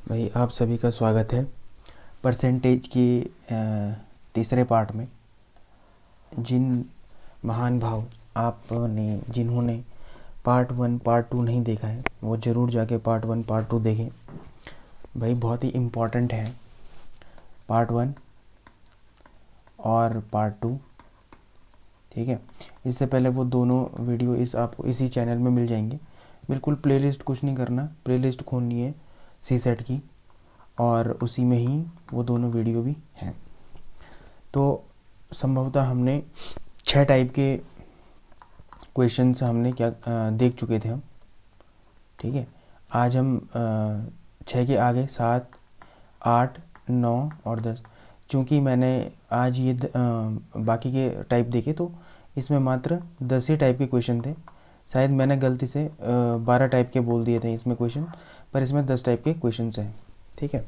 भाई आप सभी का स्वागत है परसेंटेज की तीसरे पार्ट में। जिन महान भाव आपने जिन्होंने पार्ट 1 पार्ट 2 नहीं देखा है वो ज़रूर जाके पार्ट 1 पार्ट 2 देखें। भाई बहुत ही इम्पोर्टेंट है पार्ट 1 और पार्ट 2। ठीक है, इससे पहले वो दोनों वीडियो आपको इसी चैनल में मिल जाएंगे। बिल्कुल प्लेलिस्ट कुछ नहीं करना, प्लेलिस्ट खोलनी है सी सेट की और उसी में ही वो दोनों वीडियो भी हैं। तो संभवतः हमने 6 टाइप के क्वेश्चंस हमने देख चुके थे हम। ठीक है, आज हम 6 के आगे 7, 8, 9 और 10। चूँकि मैंने आज ये बाकी के टाइप देखे तो इसमें मात्र 10 ही टाइप के क्वेश्चन थे। शायद मैंने गलती से 12 टाइप के बोल दिए थे इसमें क्वेश्चन, पर इसमें 10 टाइप के क्वेश्चन हैं। ठीक है,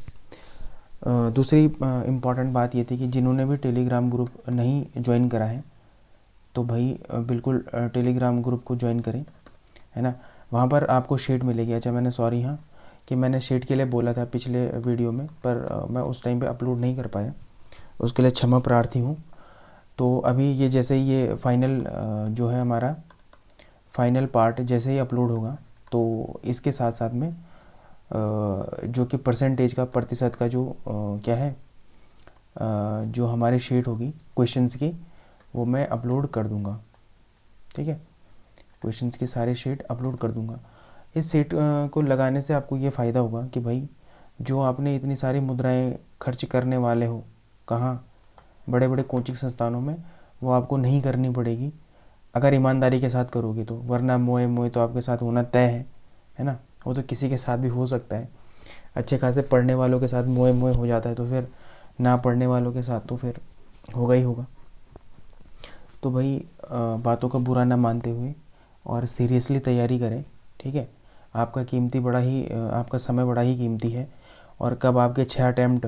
दूसरी इम्पॉर्टेंट बात ये थी कि जिन्होंने भी टेलीग्राम ग्रुप नहीं ज्वाइन करा है तो भाई बिल्कुल टेलीग्राम ग्रुप को ज्वाइन करें, है ना। वहाँ पर आपको शीट मिलेगी। अच्छा, मैंने सॉरी हाँ कि मैंने शीट के लिए बोला था पिछले वीडियो में, पर मैं उस टाइम पे अपलोड नहीं कर पाया, उसके लिए क्षमा प्रार्थी हूँ। तो अभी ये जैसे ही ये फाइनल जो है हमारा फाइनल पार्ट जैसे ही अपलोड होगा तो इसके साथ साथ में जो कि परसेंटेज का प्रतिशत का जो क्या है जो हमारी शीट होगी क्वेश्चंस की वो मैं अपलोड कर दूंगा। ठीक है, क्वेश्चंस की सारी शीट अपलोड कर दूंगा। इस शीट को लगाने से आपको ये फ़ायदा होगा कि भाई जो आपने इतनी सारी मुद्राएं खर्च करने वाले हो कहाँ, बड़े बड़े कोचिंग संस्थानों में, वो आपको नहीं करनी पड़ेगी अगर ईमानदारी के साथ करोगे तो। वरना मोए मोए तो आपके साथ होना तय है ना। वो तो किसी के साथ भी हो सकता है, अच्छे खासे पढ़ने वालों के साथ मोए मोए हो जाता है, तो फिर ना पढ़ने वालों के साथ तो फिर होगा ही होगा। तो भाई बातों का बुरा ना मानते हुए और सीरियसली तैयारी करें। ठीक है, आपका कीमती बड़ा ही आपका समय बड़ा ही कीमती है और कब आपके 6 अटैम्प्ट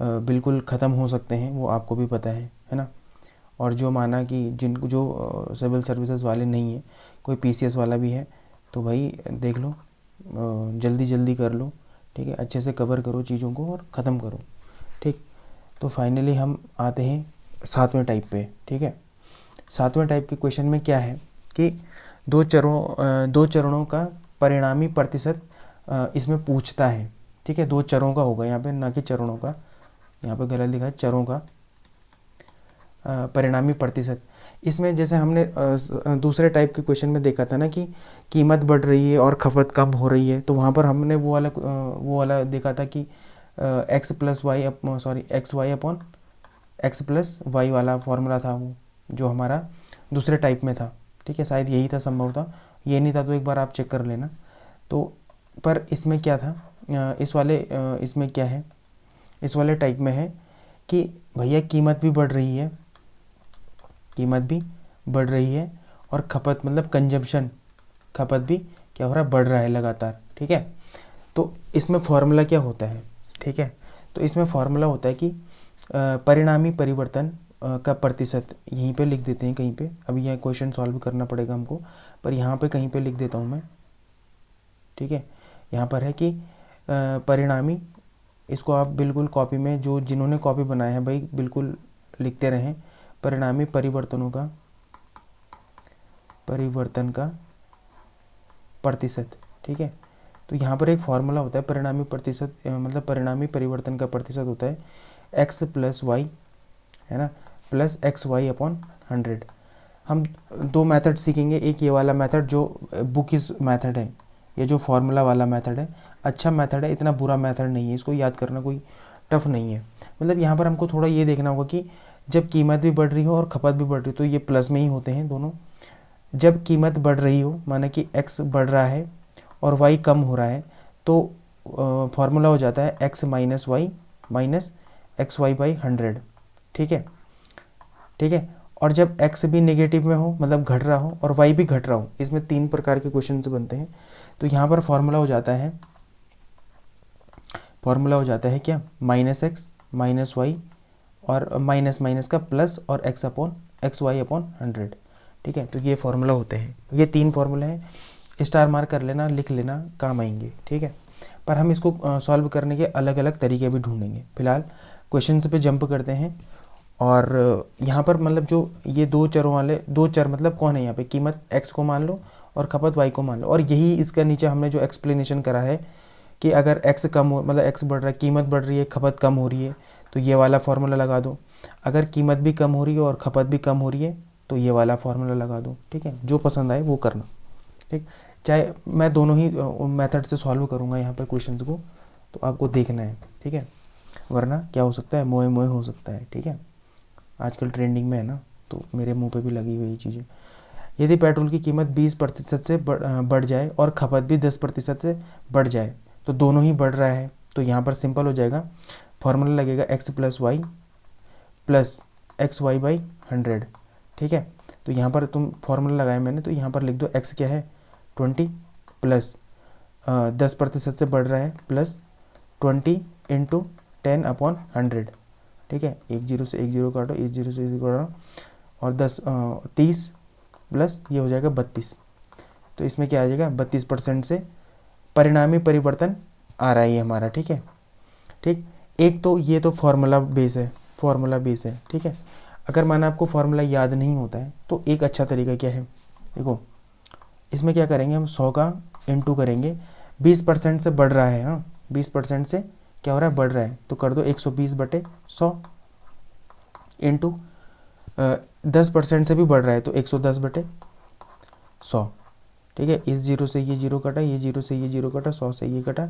बिल्कुल ख़त्म हो सकते हैं वो आपको भी पता है ना। और जो माना कि जिनको जो सिविल सर्विसेज वाले नहीं है, कोई पीसीएस वाला भी है तो भाई देख लो, जल्दी जल्दी कर लो। ठीक है, अच्छे से कवर करो चीज़ों को और ख़त्म करो। ठीक, तो फाइनली हम आते हैं 7वें टाइप पे। ठीक है, 7वें टाइप के क्वेश्चन में क्या है कि दो चरणों का परिणामी प्रतिशत इसमें पूछता है। ठीक है, 2 चरों का होगा यहाँ पे, ना कि चरणों का। यहाँ पे गलत लिखा है, चरों का परिणामी प्रतिशत। इसमें जैसे हमने दूसरे टाइप के क्वेश्चन में देखा था ना कि कीमत बढ़ रही है और खपत कम हो रही है, तो वहाँ पर हमने वो वाला देखा था कि x plus y x y upon x plus y वाला फॉर्मूला था वो, जो हमारा दूसरे टाइप में था। ठीक है, शायद यही था, संभव था, ये नहीं था तो एक बार आप चेक कर लेना। तो पर इसमें क्या था, इसमें क्या है, इस वाले टाइप में है कि भैया कीमत भी बढ़ रही है, कीमत भी बढ़ रही है और खपत मतलब कंजम्पशन, खपत भी क्या हो रहा है, बढ़ रहा है लगातार। ठीक है, तो इसमें फॉर्मूला क्या होता है। ठीक है, तो इसमें फॉर्मूला होता है कि परिणामी परिवर्तन का प्रतिशत, यहीं पे लिख देते हैं कहीं पे, अभी यह क्वेश्चन सॉल्व करना पड़ेगा हमको, पर यहाँ पे कहीं पे लिख देता हूँ मैं। ठीक है, यहाँ पर है कि परिणामी, इसको आप बिल्कुल कॉपी में, जो जिन्होंने कॉपी बनाया है भाई बिल्कुल लिखते रहें, परिणामी परिवर्तन का प्रतिशत। ठीक है, तो यहाँ पर एक फॉर्मूला होता है परिणामी प्रतिशत, मतलब परिणामी परिवर्तन का प्रतिशत होता है एक्स प्लस वाई, है ना, प्लस एक्स वाई अपॉन 100। हम 2 मेथड सीखेंगे, एक ये वाला मेथड जो बुकिश मेथड है, ये जो फार्मूला वाला मेथड है, अच्छा मेथड है, इतना बुरा मेथड नहीं है, इसको याद करना कोई टफ नहीं है। मतलब यहाँ पर हमको थोड़ा ये देखना होगा कि जब कीमत भी बढ़ रही हो और खपत भी बढ़ रही हो तो ये प्लस में ही होते हैं दोनों। जब कीमत बढ़ रही हो, माना कि एक्स बढ़ रहा है और वाई कम हो रहा है, तो फार्मूला हो जाता है x minus y minus x y by 100। ठीक है, ठीक है, और जब x भी नेगेटिव में हो, मतलब घट रहा हो, और y भी घट रहा हो, इसमें 3 प्रकार के क्वेश्चन बनते हैं। तो यहाँ पर फॉर्मूला हो जाता है क्या, माइनस एक्स माइनस वाई और माइनस माइनस का प्लस और एक्स वाई अपॉन 100। ठीक है, तो ये फार्मूला होते हैं, ये 3 फार्मूले हैं, स्टार मार्क कर लेना, लिख लेना, काम आएंगे। ठीक है, पर हम इसको सॉल्व करने के अलग अलग तरीके भी ढूंढेंगे। फिलहाल क्वेश्चन पे जंप करते हैं। और यहाँ पर मतलब जो ये दो चरों वाले, दो चर मतलब कौन है यहाँ पे, कीमत x को मान लो और खपत y को मान लो। और यही इसका नीचे हमने जो एक्सप्लेनेशन करा है कि अगर x कम हो, मतलब x बढ़ रहा है, कीमत बढ़ रही है, खपत कम हो रही है, तो ये वाला फार्मूला लगा दो। अगर कीमत भी कम हो रही है और खपत भी कम हो रही है तो ये वाला फार्मूला लगा दो। ठीक है, जो पसंद आए वो करना। ठीक, चाहे मैं दोनों ही मेथड से सॉल्व करूँगा यहाँ पर क्वेश्चंस को, तो आपको देखना है। ठीक है, वरना क्या हो सकता है, मोए मोए हो सकता है। ठीक है, आजकल ट्रेंडिंग में है ना, तो मेरे मुंह पे भी लगी हुई चीज़ें। यदि पेट्रोल की कीमत 20% से बढ़ जाए और खपत भी 10% से बढ़ जाए, तो दोनों ही बढ़ रहा है, तो यहाँ पर सिंपल हो जाएगा, फॉर्मूला लगेगा x + y + xy / 100। ठीक है, तो यहाँ पर तुम फॉर्मूला लगाया मैंने, तो यहाँ पर लिख दो x क्या है 20 प्लस 10% से बढ़ रहा है प्लस 20 × 10/100। ठीक है, 1 0 से 1 0 काटो, 1 0 से 1 काटो, और 30 प्लस ये हो जाएगा 32। तो इसमें क्या आ जाएगा, 32% से परिणामी परिवर्तन आ रहा है ये हमारा। ठीक है, ठीक, एक तो ये तो फार्मूला बेस है, फार्मूला बेस है। ठीक है, अगर माना आपको फार्मूला याद नहीं होता है तो एक अच्छा तरीका क्या है, देखो इसमें क्या करेंगे हम, 100 का इंटू करेंगे, 20% से बढ़ रहा है, हाँ 20% से क्या हो रहा है, बढ़ रहा है, तो कर दो 120/100 इंटू 10% से भी बढ़ रहा है तो 110/100। ठीक है, इस 0 से ये 0 कटा, ये 0 से ये 0 कटा, 100 से ये कटा,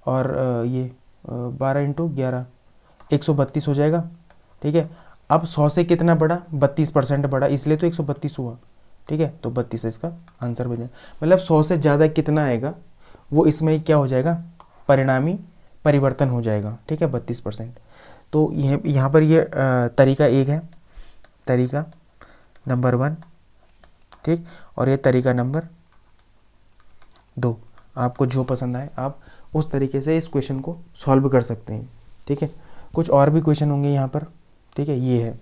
और ये 12 × 11 132 हो जाएगा। ठीक है, अब 100 से कितना बढ़ा, 32% बढ़ा, इसलिए तो 132 हुआ। ठीक है, तो 32 इसका आंसर बन जाएगा। मतलब 100 से ज़्यादा कितना आएगा वो इसमें क्या हो जाएगा, परिणामी परिवर्तन हो जाएगा। ठीक है, 32%। तो यहाँ पर ये तरीका एक है, तरीका नंबर 1। ठीक, और ये तरीका नंबर 2। आपको जो पसंद आए आप उस तरीके से इस क्वेश्चन को सॉल्व कर सकते हैं। ठीक है, कुछ और भी क्वेश्चन होंगे यहाँ पर। ठीक है, ये है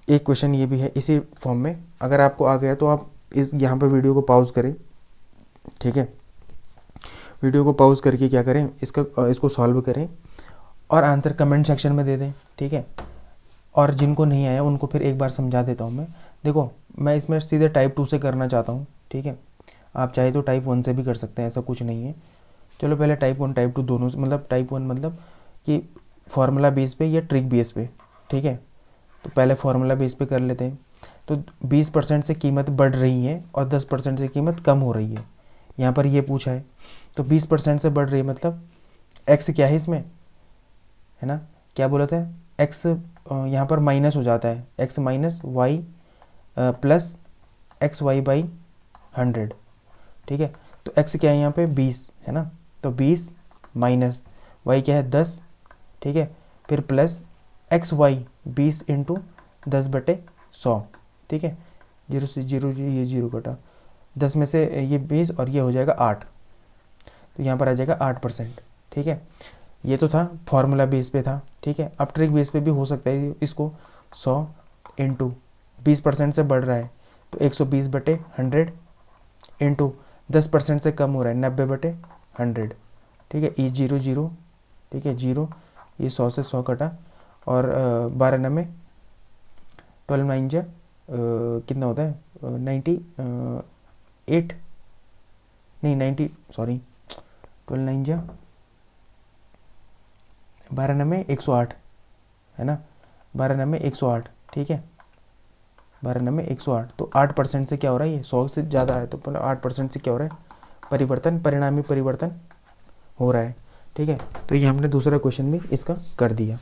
एक क्वेश्चन, ये भी है इसी फॉर्म में। अगर आपको आ गया तो आप इस यहाँ पर वीडियो को पॉज करें। ठीक है, वीडियो को पॉज करके क्या करें, इसको सॉल्व करें और आंसर कमेंट सेक्शन में दे दें। ठीक है, और जिनको नहीं आया उनको फिर एक बार समझा देता हूँ मैं। देखो मैं इसमें सीधे टाइप 2 से करना चाहता हूँ। ठीक है, आप चाहे तो टाइप 1 से भी कर सकते हैं, ऐसा कुछ नहीं है। चलो पहले टाइप 1 टाइप 2 दोनों से, मतलब टाइप 1 मतलब कि फार्मूला बेस पे या ट्रिक बेस पे। ठीक है, तो पहले फार्मूला बेस पे कर लेते हैं। तो 20% से कीमत बढ़ रही है और 10% से कीमत कम हो रही है, यहाँ पर ये पूछा है। तो 20% से बढ़ रही है मतलब x क्या है इसमें, है ना, क्या बोला था, x यहाँ पर माइनस हो जाता है, x - y प्लस xy / 100। ठीक है, तो x क्या है यहाँ पे 20 है ना, तो 20 माइनस y क्या है 10। ठीक है, फिर प्लस xy 20 × 10/100। ठीक है, 0 से 0 ये 0 कटा, 10 में से ये 20 और ये हो जाएगा 8, तो यहाँ पर आ जाएगा 8%। ठीक है, ये तो था फार्मूला बेस पे था। ठीक है, अब ट्रिक बेस पे भी हो सकता है। इसको 100 × 20% से बढ़ रहा है तो 120/100 इंटू 10% से कम हो रहा है 90/100। ठीक है, ये 0 0, ठीक है 0, ये 100 से 100 कटा, और 12 9 12 9 जा कितना होता है 98 नहीं 90 सॉरी 12 9 जा 12 9 108 है ना, 12 9 108। ठीक है, 12 9 108, तो 8% से क्या हो रहा है, ये 100 से ज़्यादा है तो 8% से क्या हो रहा है, परिवर्तन, परिणामी परिवर्तन हो रहा है। ठीक है, तो ये हमने दूसरा क्वेश्चन भी इसका कर दिया।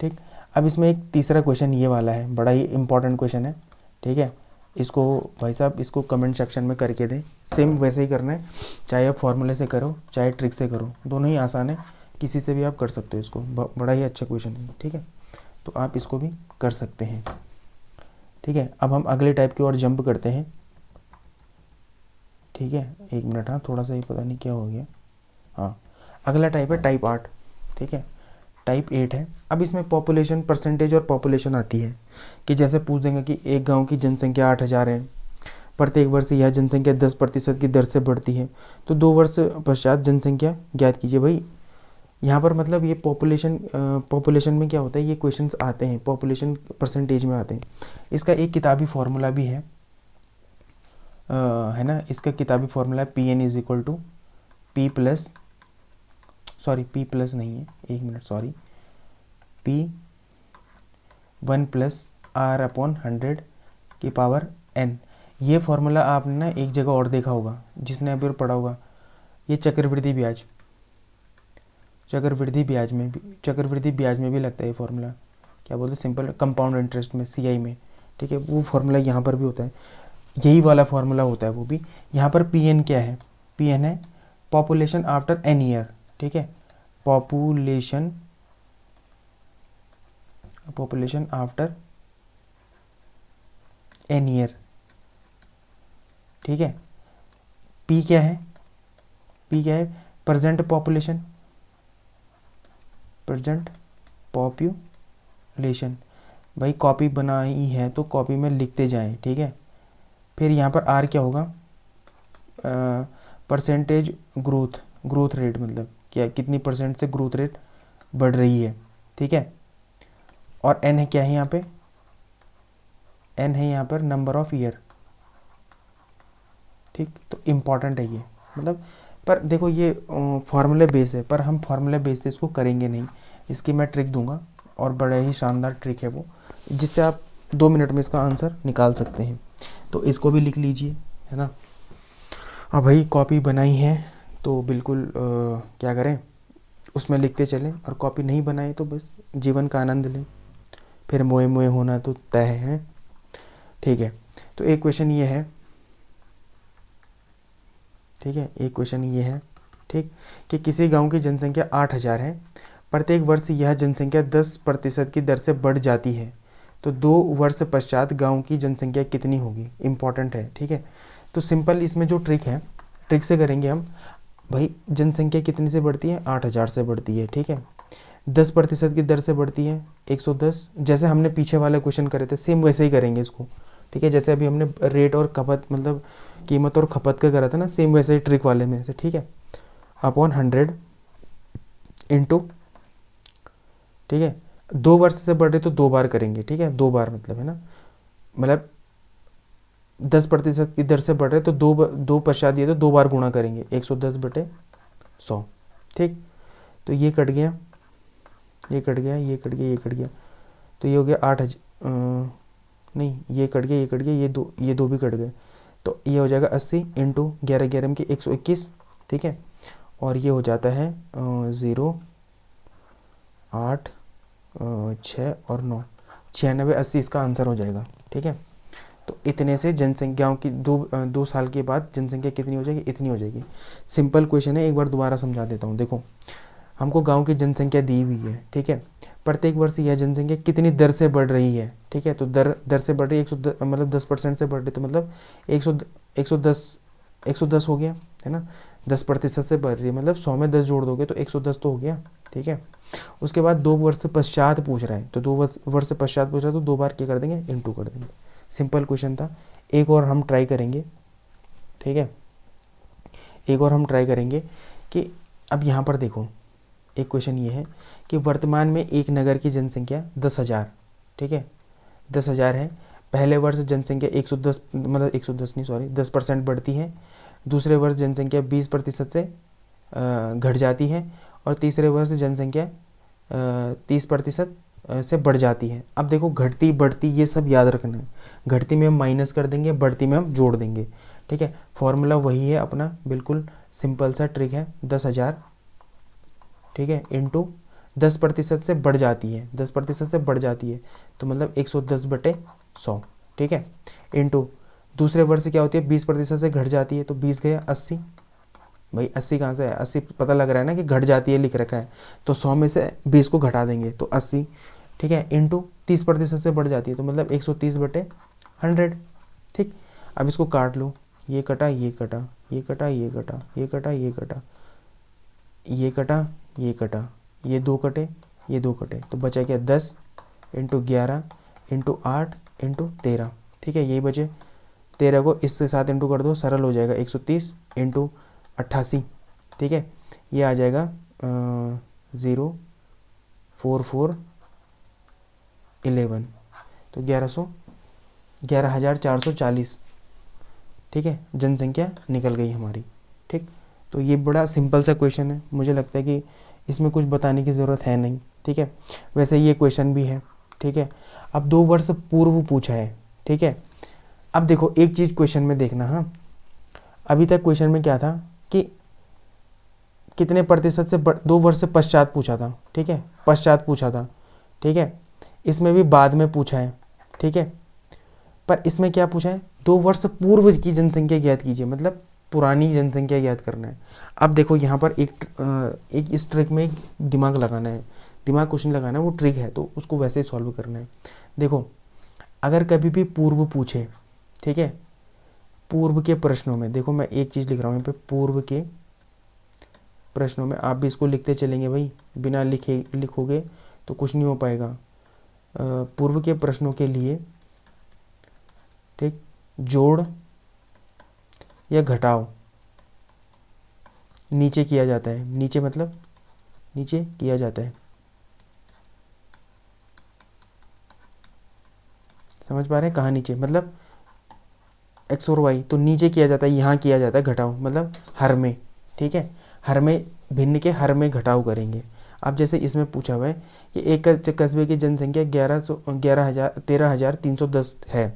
ठीक, अब इसमें एक तीसरा क्वेश्चन ये वाला है, बड़ा ही इंपॉर्टेंट क्वेश्चन है। ठीक है, इसको भाई साहब इसको कमेंट सेक्शन में करके दें। सेम वैसे ही करना है, चाहे आप फॉर्मूले से करो चाहे ट्रिक से करो, दोनों ही आसान है, किसी से भी आप कर सकते हो इसको, बड़ा ही अच्छा क्वेश्चन है। ठीक है, तो आप इसको भी कर सकते हैं। ठीक है, अब हम अगले टाइप की ओर जंप करते हैं। ठीक है, एक मिनट, हाँ थोड़ा सा ये पता नहीं क्या हो गया। हाँ, अगला टाइप है टाइप 8। ठीक है, टाइप 8 है। अब इसमें पॉपुलेशन परसेंटेज और पॉपुलेशन आती है कि जैसे पूछ देंगे कि एक गांव की जनसंख्या 8000 है, प्रत्येक वर्ष यह जनसंख्या 10% की दर से बढ़ती है, तो 2 वर्ष पश्चात जनसंख्या ज्ञात कीजिए। भाई यहाँ पर मतलब ये पॉपुलेशन में क्या होता है, ये क्वेश्चंस आते हैं पॉपुलेशन परसेंटेज में आते हैं। इसका एक किताबी फॉर्मूला भी है ना, इसका किताबी फॉर्मूला है P N is equal to P plus नहीं है, एक मिनट, सॉरी, P1+R/100 की पावर n। ये फॉर्मूला आपने ना एक जगह और देखा होगा, जिसने अभी पढ़ा होगा, ये चक्रवृद्धि ब्याज में भी लगता है ये फॉर्मूला, क्या बोलते हैं, सिंपल कंपाउंड इंटरेस्ट में, CI में, ठीक है। वो फॉर्मूला यहाँ पर भी होता है, यही वाला फॉर्मूला होता है वो भी। यहाँ पर PN क्या है, PN है पॉपुलेशन आफ्टर n ईयर, ठीक है, पॉपुलेशन आफ्टर n ईयर, ठीक है। P क्या है, प्रेजेंट पॉपुलेशन, भाई कॉपी बनाई है तो कॉपी में लिखते जाएं, ठीक है। फिर यहाँ पर R क्या होगा, परसेंटेज ग्रोथ रेट, मतलब क्या, कितनी परसेंट से ग्रोथ रेट बढ़ रही है, ठीक है। और N है क्या है यहाँ पे, N है यहाँ पर नंबर ऑफ ईयर, ठीक। तो इम्पॉर्टेंट है ये, मतलब, पर देखो ये फॉर्मूले बेस है, पर हम फॉर्मूले बेस से इसको करेंगे नहीं, इसकी मैं ट्रिक दूंगा, और बड़ा ही शानदार ट्रिक है वो, जिससे आप 2 मिनट में इसका आंसर निकाल सकते हैं। तो इसको भी लिख लीजिए, है ना। अब भाई कॉपी बनाई है तो बिल्कुल क्या करें, उसमें लिखते चलें, और कॉपी नहीं बनाए तो बस जीवन का आनंद लें, फिर मोए मोए होना तो तय है, ठीक है। तो एक क्वेश्चन ये है, ठीक है, एक क्वेश्चन ये है, ठीक, कि किसी गांव की जनसंख्या 8000 है, प्रत्येक वर्ष यह जनसंख्या 10% की दर से बढ़ जाती है, तो 2 वर्ष पश्चात गांव की जनसंख्या कितनी होगी, इंपॉर्टेंट है, ठीक है। तो सिंपल इसमें जो ट्रिक है, ट्रिक से करेंगे हम। भाई जनसंख्या कितनी से बढ़ती है, 8000 से बढ़ती है, ठीक है। 10% की दर से बढ़ती है 110, जैसे हमने पीछे वाले क्वेश्चन करे थे सेम वैसे ही करेंगे इसको, ठीक है। जैसे अभी हमने रेट और खपत, मतलब कीमत और खपत का करा था ना, सेम वैसे ही ट्रिक वाले में से, ठीक है। अपॉन 100 इंटू, ठीक है, 2 वर्ष से बढ़ रहे तो 2 बार करेंगे, ठीक है, 2 बार मतलब, है ना, मतलब 10% की दर से बढ़ रहे तो 2 पश्चात दिए तो 2 बार गुणा करेंगे, 110/100, ठीक। तो ये कट गया, ये कट गया, ये कट गया, ये कट गया, तो ये हो गया 8000, नहीं, ये कट गया, ये कट गया, ये दो भी कट गए, तो ये हो जाएगा 80 इंटू 11 की 121, ठीक है। और ये हो जाता है 0, 8, 6 और 9, 96, 80 इसका आंसर हो जाएगा, ठीक है। तो इतने से जनसंख्याओं की 2 साल के बाद जनसंख्या कितनी हो जाएगी, इतनी हो जाएगी। सिंपल क्वेश्चन है, एक बार दोबारा समझा देता हूँ। देखो, हमको गांव की जनसंख्या दी हुई है, ठीक है, प्रत्येक वर्ष यह जनसंख्या कितनी दर से बढ़ रही है, ठीक है। तो दर से बढ़ रही है 110, मतलब 10% से बढ़ रही, तो मतलब 110 हो गया, है ना। 10% से बढ़ रही है, मतलब 100 में 10 जोड़ दोगे तो 110 तो हो गया, ठीक है। उसके बाद 2 वर्ष पश्चात पूछ रहा है, तो 2 वर्ष पश्चात पूछ रहा है तो 2 बार क्या कर देंगे, इंटू कर देंगे। सिंपल क्वेश्चन था। एक और हम ट्राई करेंगे, ठीक है, एक और हम ट्राई करेंगे कि अब यहाँ पर देखो, एक क्वेश्चन ये है कि वर्तमान में एक नगर की जनसंख्या 10,000, ठीक है, 10,000 है। पहले वर्ष जनसंख्या 110, मतलब 110 नहीं, सॉरी, 10% बढ़ती है। दूसरे वर्ष जनसंख्या 20% से घट जाती है, और तीसरे वर्ष जनसंख्या 30% से बढ़ जाती है। अब देखो, घटती बढ़ती ये सब याद रखना है, घटती में हम माइनस कर देंगे, बढ़ती में हम जोड़ देंगे, ठीक है। फॉर्मूला वही है अपना, बिल्कुल सिंपल सा ट्रिक है, 10,000, ठीक है, इंटू 10% से बढ़ जाती है, 10% से बढ़ जाती है, तो मतलब 110/100, ठीक है, इंटू दूसरे वर्ष क्या होती है, 20% से घट जाती है, तो 20 गया 80, भाई 80 कहाँ से है, 80 पता लग रहा है ना कि घट जाती है लिख रखा है, तो 100 में से 20 को घटा देंगे तो 80, ठीक है, इंटू 30% से बढ़ जाती है, तो मतलब 130/100, ठीक। अब इसको काट लो, ये कटा, ये कटा, ये कटा, ये कटा, ये कटा, ये कटा, ये कटा, ये कटा, ये 2 कटे, ये 2 कटे, तो बचा क्या, 10 इंटू 11 इंटू 8 इंटू 13, ठीक है, यही बचे 13 को इसके साथ इंटू कर दो, सरल हो जाएगा 130 इंटू 88, ठीक है। ये आ जाएगा 04411, तो 11,440, ठीक है, जनसंख्या निकल गई हमारी, ठीक। तो ये बड़ा सिंपल सा क्वेश्चन है, मुझे लगता है कि इसमें कुछ बताने की ज़रूरत है नहीं, ठीक है। वैसे ये क्वेश्चन भी है, ठीक है। अब 2 वर्ष पूर्व पूछा है, ठीक है। अब देखो एक चीज़ क्वेश्चन में देखना, हाँ, अभी तक क्वेश्चन में क्या था कि कितने प्रतिशत से 2 वर्ष से पश्चात पूछा था, ठीक है, पश्चात पूछा था, ठीक है। इसमें भी बाद में पूछा है, ठीक है। पर इसमें क्या पूछा है, 2 वर्ष पूर्व की जनसंख्या ज्ञात कीजिए, मतलब पुरानी जनसंख्या ज्ञात करना है। अब देखो यहाँ पर एक इस ट्रिक में एक दिमाग लगाना है, दिमाग कुछ नहीं लगाना है, वो ट्रिक है, तो उसको वैसे ही सॉल्व करना है। देखो अगर कभी भी पूर्व पूछे, ठीक है, पूर्व के प्रश्नों में, देखो मैं एक चीज़ लिख रहा हूँ यहाँ पे, पूर्व के प्रश्नों में, आप भी इसको लिखते चलेंगे भाई, बिना लिखोगे तो कुछ नहीं हो पाएगा। पूर्व के प्रश्नों के लिए, ठीक, जोड़ या घटाव नीचे किया जाता है, नीचे मतलब नीचे किया जाता है, समझ पा रहे हैं, कहाँ नीचे, मतलब एक्स और वाई, तो नीचे किया जाता है, यहाँ किया जाता है घटाव, मतलब हर में, ठीक है, हर में, भिन्न के हर में घटाव करेंगे। अब जैसे इसमें पूछा हुआ है कि एक कस्बे की जनसंख्या 13,310 है,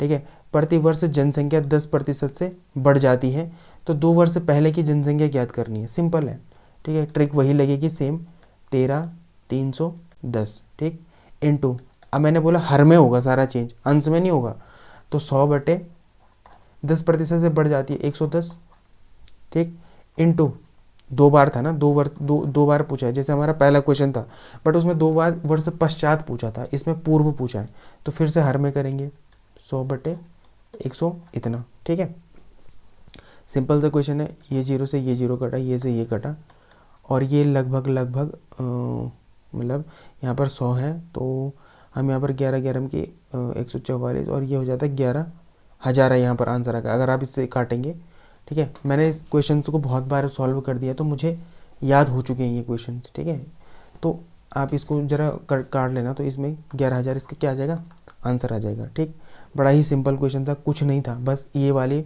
ठीक है, प्रति वर्ष जनसंख्या 10% से बढ़ जाती है, तो 2 वर्ष पहले की जनसंख्या ज्ञात करनी है, सिंपल है, ठीक है। ट्रिक वही लगेगी सेम, 13,310, ठीक, इनटू, अब मैंने बोला हर में होगा सारा चेंज, अंश में नहीं होगा, तो 100/10% से बढ़ जाती है 110, ठीक, इनटू 2 बार था ना, 2 बार पूछा है, जैसे हमारा पहला क्वेश्चन था, बट उसमें 2 बार वर्ष पश्चात पूछा था, इसमें पूर्व पूछा है, तो फिर से हर में करेंगे 100/100 इतना, ठीक है। सिंपल सा क्वेश्चन है, ये 0 से ये 0 कटा, ये से ये कटा, और ये लगभग मतलब यहाँ पर 100 है, तो हम यहाँ पर 11 की 144, और ये हो जाता है 11,000 है यहाँ पर आंसर आएगा, अगर आप इससे काटेंगे, ठीक है। मैंने इस क्वेश्चन को बहुत बार सॉल्व कर दिया, तो मुझे याद हो चुके हैं ये क्वेश्चन, ठीक है। तो आप इसको ज़रा काट लेना, तो इसमें 11,000 इसका क्या आ जाएगा, आंसर आ जाएगा, ठीक। बड़ा ही सिंपल क्वेश्चन था, कुछ नहीं था, बस ये वाली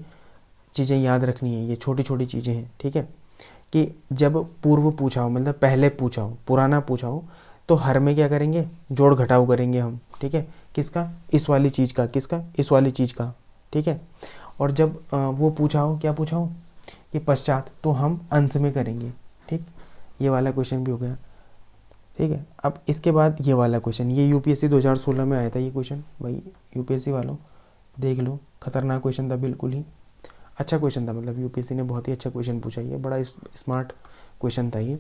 चीज़ें याद रखनी है, ये छोटी छोटी चीज़ें हैं, ठीक है। कि जब पूर्व पूछा हो, मतलब पहले पूछा हो, पुराना पूछा हो, तो हर में क्या करेंगे, जोड़ घटाव करेंगे हम, ठीक है, किसका, इस वाली चीज़ का, किसका, इस वाली चीज़ का, ठीक है। और जब वो पूछा हो, क्या पूछा हो कि पश्चात, तो हम अंश में करेंगे, ठीक। ये वाला क्वेश्चन भी हो गया, ठीक है। अब इसके बाद ये वाला क्वेश्चन, ये यूपीएससी 2016 में आया था ये क्वेश्चन, भाई यूपीएससी वालों देख लो, खतरनाक क्वेश्चन था, बिल्कुल ही अच्छा क्वेश्चन था, मतलब यूपीएससी ने बहुत ही अच्छा क्वेश्चन पूछा, ये बड़ा स्मार्ट क्वेश्चन था ये,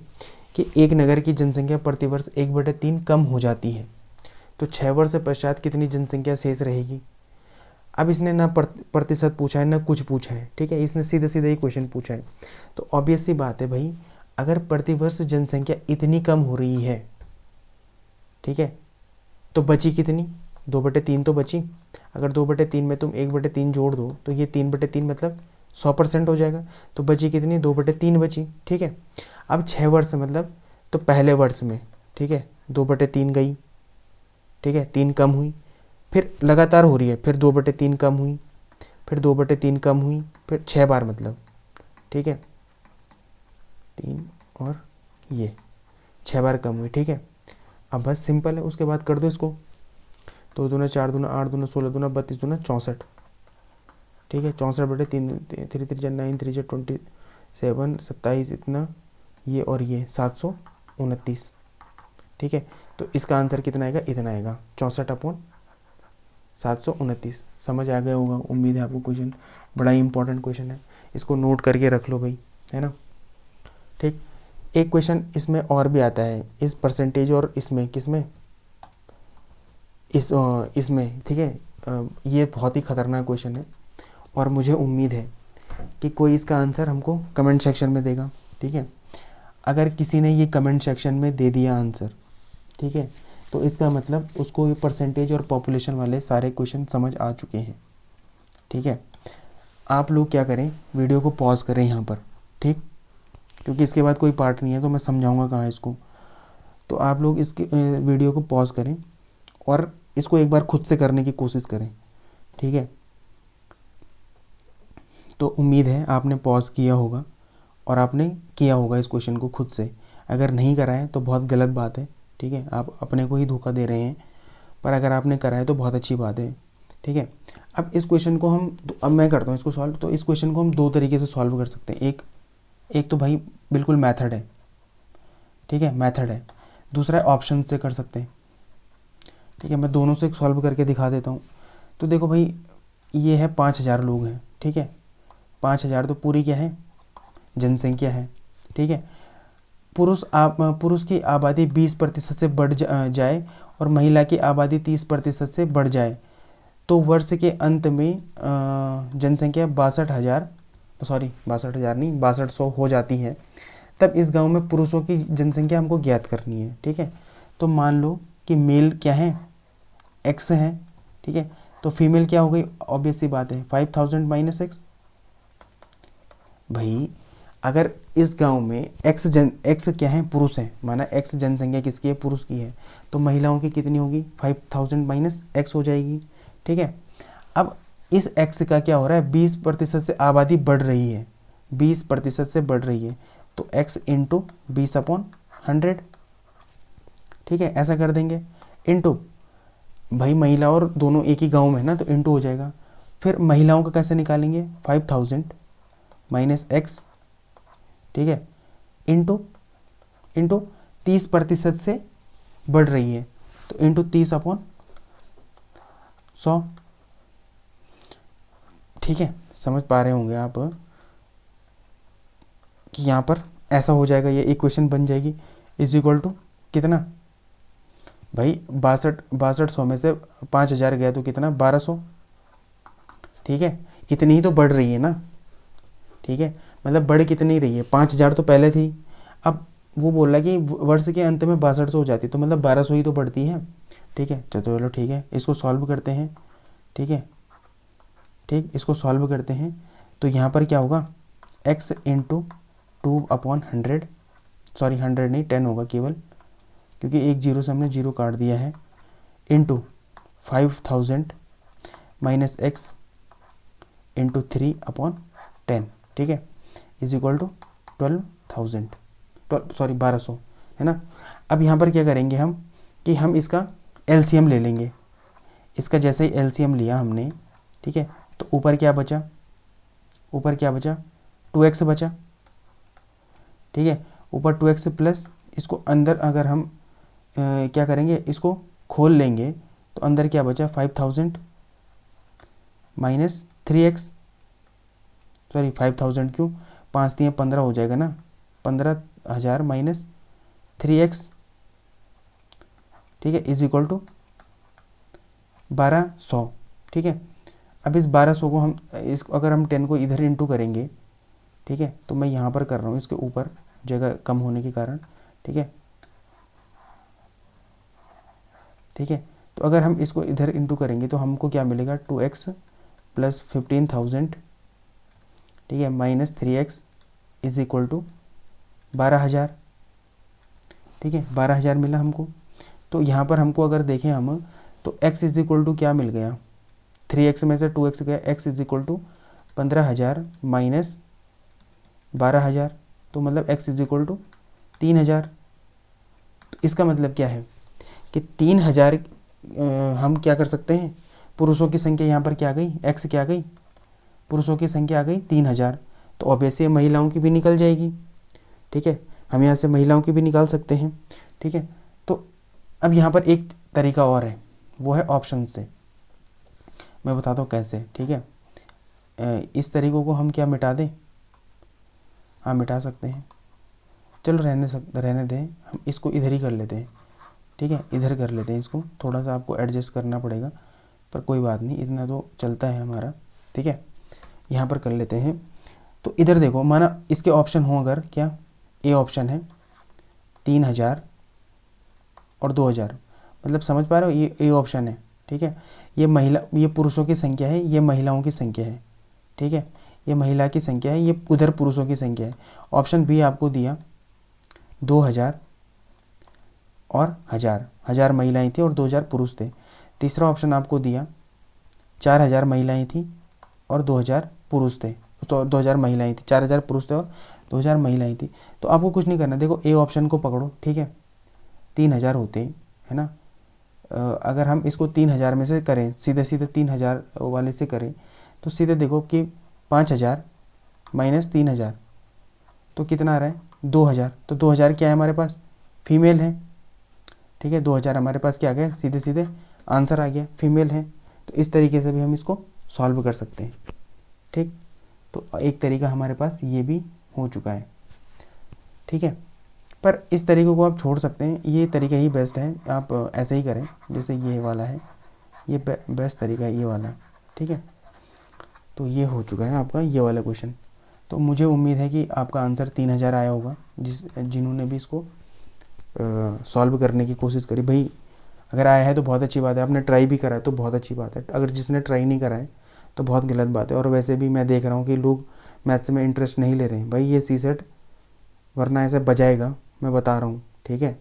कि एक नगर की जनसंख्या प्रतिवर्ष 1/3 कम हो जाती है, तो 6 वर्ष पश्चात कितनी जनसंख्या शेष रहेगी। अब इसने ना प्रतिशत पूछा है ना कुछ पूछा है, ठीक है, इसने सीधे सीधे ही क्वेश्चन पूछा है, तो ऑब्वियस सी बात है भाई, अगर प्रतिवर्ष जनसंख्या इतनी कम हो रही है, ठीक है, तो बची कितनी, 2/3 तो बची। अगर 2/3 में तुम 1/3 जोड़ दो, तो ये 3/3 मतलब 100% हो जाएगा, तो बची कितनी, 2/3 बची, ठीक है। अब 6 वर्ष मतलब, तो पहले वर्ष में, ठीक है, 2/3 गई, ठीक है, 3 कम हुई, फिर लगातार हो रही है, फिर 2/3 कम हुई, फिर 2/3 कम हुई, फिर 6 बार मतलब, ठीक है, 3 और ये 6 बार कम हुई, ठीक है। अब बस सिंपल है, उसके बाद कर दो इसको, 2 दूना 4 दूना 8 दूना 16 दूना 32 दूना 64, ठीक है, 64/3, 3 3 9 3 27, 27 इतना, ये और ये 729, ठीक है। तो इसका आंसर कितना आएगा, इतना आएगा, 64/729। समझ आ गया होगा, उम्मीद है आपको। क्वेश्चन बड़ा ही इंपॉर्टेंट क्वेश्चन है, इसको नोट करके रख लो भाई, है ना, ठीक। एक क्वेश्चन इसमें और भी आता है, इस परसेंटेज और इसमें किसमें, इसमें, ठीक है, ये बहुत ही खतरनाक क्वेश्चन है, और मुझे उम्मीद है कि कोई इसका आंसर हमको कमेंट सेक्शन में देगा, ठीक है। अगर किसी ने ये कमेंट सेक्शन में दे दिया आंसर, ठीक है, तो इसका मतलब उसको ये परसेंटेज और पॉपुलेशन वाले सारे क्वेश्चन समझ आ चुके हैं, ठीक है। आप लोग क्या करें, वीडियो को पॉज करें यहाँ पर, ठीक, क्योंकि इसके बाद कोई पार्ट नहीं है तो मैं समझाऊंगा कहाँ इसको। तो आप लोग इसके वीडियो को पॉज करें और इसको एक बार खुद से करने की कोशिश करें, ठीक है। तो उम्मीद है आपने पॉज किया होगा और आपने किया होगा इस क्वेश्चन को खुद से। अगर नहीं करा है तो बहुत गलत बात है, ठीक है, आप अपने को ही धोखा दे रहे हैं। पर अगर आपने करा है तो बहुत अच्छी बात है, ठीक है। अब इस क्वेश्चन को अब मैं करता हूँ इसको सॉल्व। तो इस क्वेश्चन को हम दो तरीके से सॉल्व कर सकते हैं। एक तो भाई बिल्कुल मेथड है, ठीक है, मेथड है। दूसरा ऑप्शन से कर सकते हैं, ठीक है। मैं दोनों से सॉल्व करके दिखा देता हूँ। तो देखो भाई, ये है 5000 लोग हैं, ठीक है। 5000 तो पूरी क्या है, जनसंख्या है, ठीक है। पुरुष की आबादी 20% से बढ़ जाए और महिला की आबादी 30% से बढ़ जाए तो वर्ष के अंत में जनसंख्या 62,000 हो जाती है। तब इस गांव में पुरुषों की जनसंख्या हमको ज्ञात करनी है, ठीक है। तो मान लो कि मेल क्या है, x है, ठीक है। तो फीमेल क्या हो गई, ऑब्वियस सी बात है 5000 - x। भाई अगर इस गांव में x क्या है, पुरुष है, माना x जनसंख्या किसकी है, पुरुष की है, तो महिलाओं की कितनी होगी, 5000 - x हो जाएगी, ठीक है। अब इस x का क्या हो रहा है, 20% से आबादी बढ़ रही है, 20% से बढ़ रही है, तो x × 20/100, ठीक है, ऐसा कर देंगे। इंटू भाई महिला और दोनों एक ही गांव में है ना, तो इंटू हो जाएगा। फिर महिलाओं का कैसे निकालेंगे, 5000 - x, ठीक है, इंटू 30% से बढ़ रही है, तो इंटू 30/100, ठीक है। समझ पा रहे होंगे आप कि यहाँ पर ऐसा हो जाएगा, ये इक्वेशन बन जाएगी। इज इक्वल टू कितना भाई, 6200 में से 5000 गया तो कितना, 1200, ठीक है। इतनी ही तो बढ़ रही है ना, ठीक है, मतलब बढ़ कितनी रही है, 5000 तो पहले थी। अब वो बोल रहा है कि वर्ष के अंत में 6200 हो जाती, तो मतलब 1200 ही तो बढ़ती है, ठीक है। तो चलो ठीक है, इसको सॉल्व करते हैं, ठीक है, ठीक, इसको सॉल्व करते हैं। तो यहाँ पर क्या होगा, x × 2/100, सॉरी 100 नहीं 10 होगा केवल, क्योंकि एक जीरो से हमने जीरो काट दिया है, इंटू 5000 - x × 3/10, ठीक है, इज इक्वल टू 1200 है ना। अब यहाँ पर क्या करेंगे हम कि हम इसका एलसीएम ले लेंगे। इसका जैसे ही एलसीएम लिया हमने, ठीक है, तो ऊपर क्या बचा, 2x बचा, ठीक है। ऊपर 2x प्लस इसको अंदर अगर हम क्या करेंगे, इसको खोल लेंगे तो अंदर क्या बचा, 5000 - 3x, सॉरी 5000 क्यों, 5 × 15 हो जाएगा ना, 15000 - 3x, ठीक है, इज इक्वल टू 1200, ठीक है। अब इस 1200 को हम अगर हम 10 को इधर इंटू करेंगे, ठीक है, तो मैं यहाँ पर कर रहा हूँ इसके ऊपर जगह कम होने के कारण, ठीक है, ठीक है। तो अगर हम इसको इधर इंटू करेंगे तो हमको क्या मिलेगा, 2x + 15000, ठीक है, - 3x इज इक्वल टू 12000, ठीक है, 12000 मिला हमको। तो यहाँ पर हमको अगर देखें हम, तो x इज इक्वल टू क्या मिल गया, 3x में से 2x गया, x इज इक्वल टू 15000 - 12000, तो मतलब x इज इक्वल टू 3000। तो इसका मतलब क्या है कि 3000 हम क्या कर सकते हैं, पुरुषों की संख्या यहाँ पर क्या आ गई, x क्या आ गई, पुरुषों की संख्या आ गई 3000, तो ऑब्वियसली महिलाओं की भी निकल जाएगी, ठीक है। हम यहाँ से महिलाओं की भी निकाल सकते हैं, ठीक है। तो अब यहाँ पर एक तरीका और है, वो है ऑप्शन से। मैं बताता हूँ कैसे, ठीक है। इस तरीक़ों को हम क्या मिटा दें, हाँ मिटा सकते हैं, चलो रहने दें, हम इसको इधर ही कर लेते हैं, ठीक है, इधर कर लेते हैं इसको, थोड़ा सा आपको एडजस्ट करना पड़ेगा पर कोई बात नहीं, इतना तो चलता है हमारा, ठीक है। यहाँ पर कर लेते हैं। तो इधर देखो, माना इसके ऑप्शन हो, अगर क्या ए ऑप्शन है 3000 और 2000, मतलब समझ पा रहे हो, ये ए ऑप्शन है, ठीक है। ये पुरुषों की संख्या है, ये महिलाओं की संख्या है, ठीक है, ये महिला की संख्या है, ये उधर पुरुषों की संख्या है। ऑप्शन बी आपको दिया 2000 और 1000 महिलाएं थी और 2000 पुरुष थे। तीसरा ऑप्शन आपको दिया 4000 महिलाएं थी और 2000 पुरुष थे, तो 2000 महिलाएं थी, 4000 पुरुष थे और 2000 महिलाएं थी। तो आपको कुछ नहीं करना, देखो ए ऑप्शन को पकड़ो, ठीक है, 3000 होते हैं, है ना। अगर हम इसको 3000 में से करें, सीधे सीधे 3000 वाले से करें, तो सीधे देखो कि 5000 माइनस 3000 तो कितना आ रहा है 2000। तो 2000 क्या है हमारे पास, फीमेल है, ठीक है, 2000 हमारे पास क्या आ गया, सीधे सीधे आंसर आ गया, फीमेल है। तो इस तरीके से भी हम इसको सॉल्व कर सकते हैं, ठीक। तो एक तरीका हमारे पास ये भी हो चुका है, ठीक है। पर इस तरीके को आप छोड़ सकते हैं, ये तरीका ही बेस्ट है, आप ऐसे ही करें जैसे ये वाला है, ये बेस्ट तरीका है ये वाला, ठीक है। तो ये हो चुका है आपका ये वाला क्वेश्चन। तो मुझे उम्मीद है कि आपका आंसर 3000 आया होगा, जिन्होंने भी इसको सॉल्व करने की कोशिश करी। भाई अगर आया है तो बहुत अच्छी बात है, आपने ट्राई भी करा है तो बहुत अच्छी बात है, अगर जिसने ट्राई नहीं करा है तो बहुत गलत बात है। और वैसे भी मैं देख रहा हूँ कि लोग मैथ्स में इंटरेस्ट नहीं ले रहे हैं भाई, ये सी सेट वरना ऐसे बजाएगा, मैं बता रहा हूँ, ठीक है।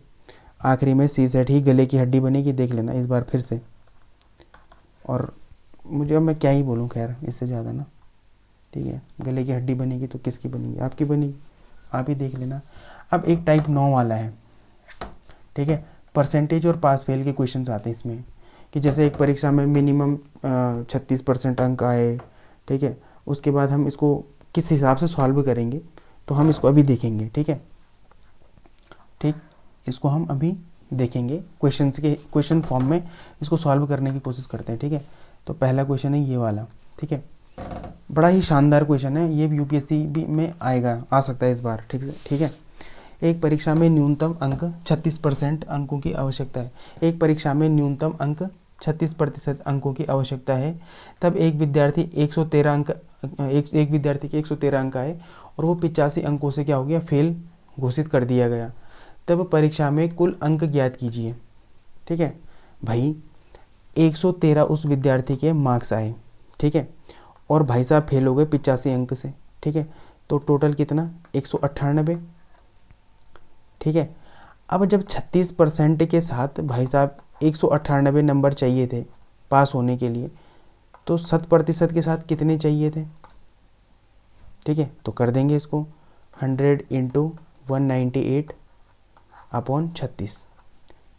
आखिरी में सी सेट ही गले की हड्डी बनेगी, देख लेना इस बार फिर से। और मुझे अब मैं क्या ही बोलूँ, खैर इससे ज़्यादा ना, ठीक है, गले की हड्डी बनेगी तो किसकी बनेगी, आपकी बनेगी, आप ही देख लेना। अब एक टाइप 9 वाला है, ठीक है, परसेंटेज और पास फेल के क्वेश्चंस आते हैं इसमें, कि जैसे एक परीक्षा में मिनिमम 36% अंक आए, ठीक है, उसके बाद हम इसको किस हिसाब से सॉल्व करेंगे तो हम इसको अभी देखेंगे, ठीक है, ठीक, इसको हम अभी देखेंगे, क्वेश्चन फॉर्म में इसको सॉल्व करने की कोशिश करते हैं, ठीक है। तो पहला क्वेश्चन है ये वाला, ठीक है, बड़ा ही शानदार क्वेश्चन है, ये भी यूपीएससी भी में आएगा, आ सकता है इस बार, ठीक है। एक परीक्षा में न्यूनतम अंक 36% अंकों की आवश्यकता है, एक परीक्षा में न्यूनतम अंक 36% अंकों की आवश्यकता है, तब एक विद्यार्थी 113 अंक एक विद्यार्थी के 113 अंक आए और वो 85 अंकों से क्या हो गया, फेल घोषित कर दिया गया, तब परीक्षा में कुल अंक ज्ञात कीजिए, ठीक है। भाई 113 उस विद्यार्थी के मार्क्स आए, ठीक है, और भाई साहब फेल हो गए 85 अंक से, ठीक है, तो टोटल कितना 198, ठीक है। अब जब 36% के साथ भाई साहब 198 नंबर चाहिए थे पास होने के लिए, तो 100% के साथ कितने चाहिए थे, ठीक है, तो कर देंगे इसको 100 × 198 अपॉन 36,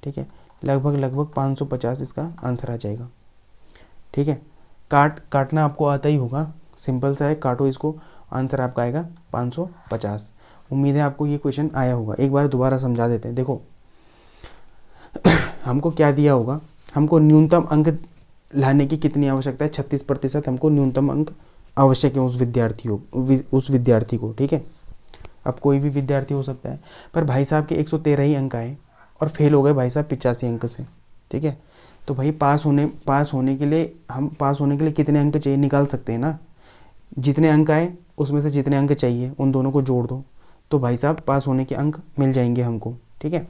ठीक है, लगभग 550 इसका आंसर आ जाएगा, ठीक है। काटना आपको आता ही होगा, सिंपल सा है, काटो इसको, आंसर आपका आएगा 550। उम्मीद है आपको ये क्वेश्चन आया होगा, एक बार दोबारा समझा देते हैं। देखो हमको क्या दिया होगा, हमको न्यूनतम अंक लाने की कितनी आवश्यकता है, 36% हमको न्यूनतम अंक आवश्यक है उस विद्यार्थी को, ठीक है। अब कोई भी विद्यार्थी हो सकता है, पर भाई साहब के 113 ही अंक आए और फेल हो गए भाई साहब 85 अंक से, ठीक है। तो भाई पास होने के लिए कितने अंक चाहिए निकाल सकते हैं ना, जितने अंक आए उसमें से जितने अंक चाहिए उन दोनों को जोड़ दो, तो भाई साहब पास होने के अंक मिल जाएंगे हमको, ठीक है।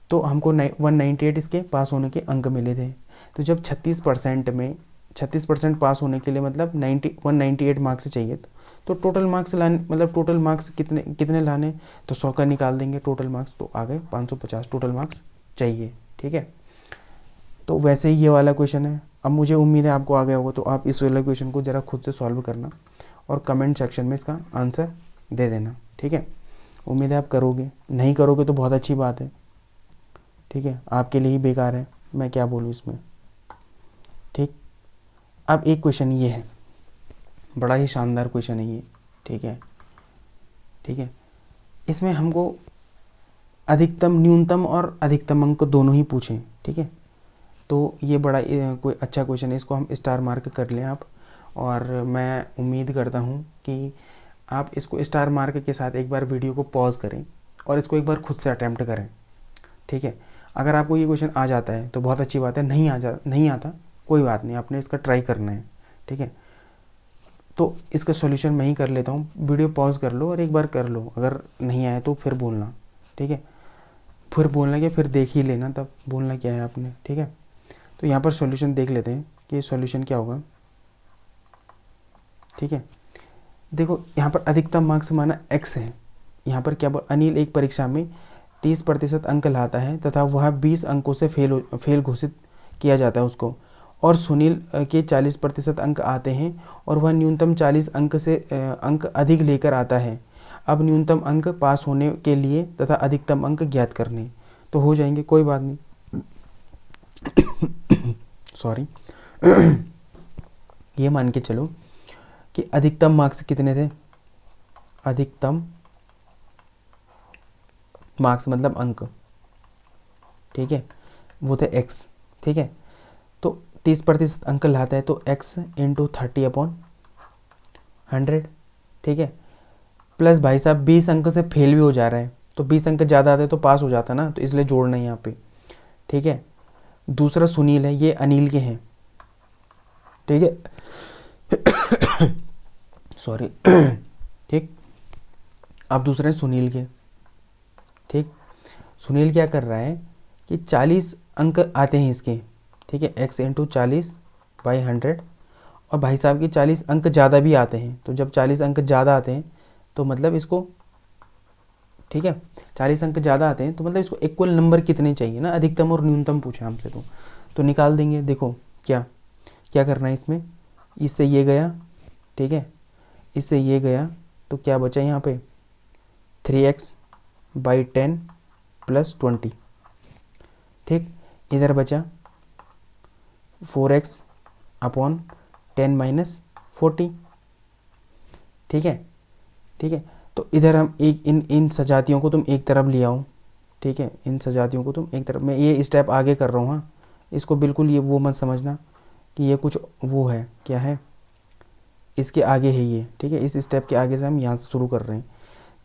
तो हमको 198 इसके पास होने के अंक मिले थे। तो जब 36% पास होने के लिए मतलब 198 मार्क्स चाहिए, तो टोटल मार्क्स कितने लाने, तो 100 का निकाल देंगे टोटल मार्क्स, तो आ गए 550 टोटल मार्क्स चाहिए, ठीक है। तो वैसे ही ये वाला क्वेश्चन है। अब मुझे उम्मीद है आपको आ गया होगा, तो आप इस वाला क्वेश्चन को ज़रा खुद से सॉल्व करना और कमेंट सेक्शन में इसका आंसर दे देना, ठीक है। उम्मीद है आप करोगे, नहीं करोगे तो बहुत अच्छी बात है, ठीक है, आपके लिए ही बेकार है, मैं क्या बोलूँ इसमें, ठीक। अब एक क्वेश्चन ये है, बड़ा ही शानदार क्वेश्चन है ये, ठीक है, ठीक है। इसमें हमको न्यूनतम और अधिकतम अंक दोनों ही पूछें, ठीक है। तो ये बड़ा कोई अच्छा क्वेश्चन है, इसको हम स्टार मार्क कर लें आप, और मैं उम्मीद करता हूँ कि आप इसको स्टार मार्क के साथ एक बार वीडियो को पॉज करें और इसको एक बार खुद से अटैम्प्ट करें, ठीक है। अगर आपको ये क्वेश्चन आ जाता है तो बहुत अच्छी बात है, नहीं आता कोई बात नहीं, आपने इसका ट्राई करना है, ठीक है। तो इसका सॉल्यूशन मैं ही कर लेता हूँ, वीडियो पॉज कर लो और एक बार कर लो, अगर नहीं आया तो फिर बोलना, ठीक है, फिर बोलना क्या, फिर देख ही लेना, तब बोलना क्या है आपने, ठीक है। तो यहाँ पर सॉल्यूशन देख लेते हैं कि सॉल्यूशन क्या होगा। ठीक है। देखो यहाँ पर अधिकतम मार्क्स माना x है। यहाँ पर क्या अनिल एक परीक्षा में 30% अंक लाता है तथा वह 20 अंकों से फेल घोषित किया जाता है उसको, और सुनील के 40% अंक आते हैं और वह न्यूनतम 40 अंक अधिक लेकर आता है। अब न्यूनतम अंक पास होने के लिए तथा अधिकतम अंक ज्ञात करने। तो हो जाएंगे, कोई बात नहीं। सॉरी। ये मान के चलो कि अधिकतम मार्क्स कितने थे, अधिकतम मार्क्स मतलब अंक, ठीक है, वो थे x, ठीक है। तो 30% अंक लाता है तो x इंटू 30/100, ठीक है, प्लस भाई साहब 20 अंक से फेल भी हो जा रहा है, तो 20 अंक ज़्यादा आते तो पास हो जाता ना, तो इसलिए जोड़ना है यहाँ पे, ठीक है। दूसरा सुनील है, ये अनिल के हैं, ठीक है। सॉरी। ठीक। अब दूसरे हैं सुनील के, ठीक। सुनील क्या कर रहा है कि 40 अंक आते हैं इसके, ठीक है, x इंटू 40/100, और भाई साहब के 40 अंक ज़्यादा भी आते हैं। तो जब 40 अंक ज़्यादा आते हैं तो मतलब इसको, ठीक है, 40 अंक ज़्यादा आते हैं तो मतलब इसको इक्वल नंबर कितने चाहिए ना, अधिकतम और न्यूनतम पूछा हमसे, तो निकाल देंगे। देखो क्या क्या करना है इसमें, इससे ये गया, ठीक है, इससे ये गया, तो क्या बचा यहाँ पे 3x/10 + 20, ठीक। इधर बचा 4x/10 - 40, ठीक है, ठीक है। तो इधर हम एक इन सजातियों को तुम एक तरफ ले आओ, ठीक है, इन सजातियों को तुम एक तरफ, मैं ये स्टेप आगे कर रहा हूँ, हाँ, इसको बिल्कुल ये वो मत समझना कि ये कुछ वो है, क्या है, इसके आगे है ये, ठीक है, इस स्टेप के आगे से हम यहाँ से शुरू कर रहे हैं।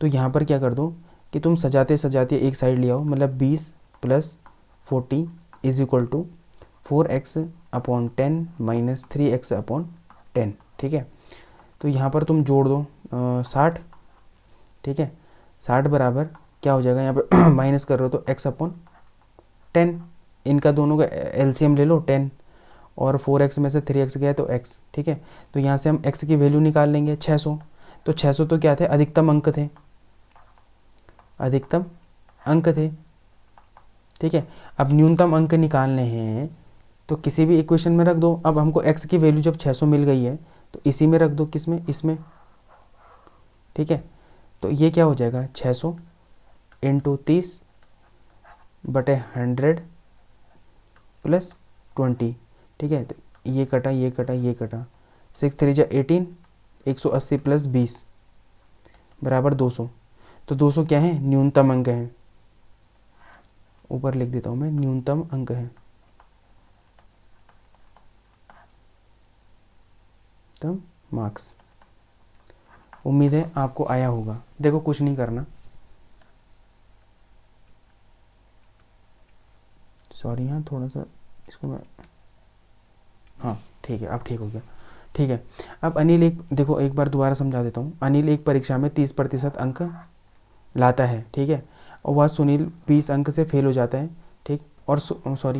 तो यहाँ पर क्या कर दो कि तुम सजाते सजाते एक साइड ले आओ, मतलब 20 + 40 = 4x/10 - 3x/10, ठीक है। तो यहाँ पर तुम जोड़ दो 60, ठीक है, 60 बराबर क्या हो जाएगा, यहाँ पर माइनस कर रहे हो तो x/10, इनका दोनों का एलसीएम ले लो 10, और 4x में से 3x गया तो x, ठीक है। तो यहाँ से हम x की वैल्यू निकाल लेंगे 600, तो 600 तो क्या थे, अधिकतम अंक थे, अधिकतम अंक थे, ठीक है। अब न्यूनतम अंक निकालने हैं तो किसी भी इक्वेशन में रख दो। अब हमको x की वैल्यू जब 600 मिल गई है तो इसी में रख दो, किसमें, इसमें, ठीक है। तो ये क्या हो जाएगा 600 × 30/100 + 20, ठीक है। तो ये कटा, ये कटा, ये कटा, 6 3 जा 18, 180 + 20 बराबर 200। तो 200 क्या है, न्यूनतम अंक है, ऊपर लिख देता हूँ मैं, न्यूनतम अंक है, तब मार्क्स। उम्मीद है आपको आया होगा। देखो कुछ नहीं करना, सॉरी, हाँ थोड़ा सा इसको मैं, हाँ ठीक है, अब ठीक हो गया, ठीक है। अब अनिल एक, देखो एक बार दोबारा समझा देता हूँ। अनिल एक परीक्षा में 30% अंक लाता है, ठीक है, और वह सुनील 20 अंक से फेल हो जाता है, ठीक, और सॉरी,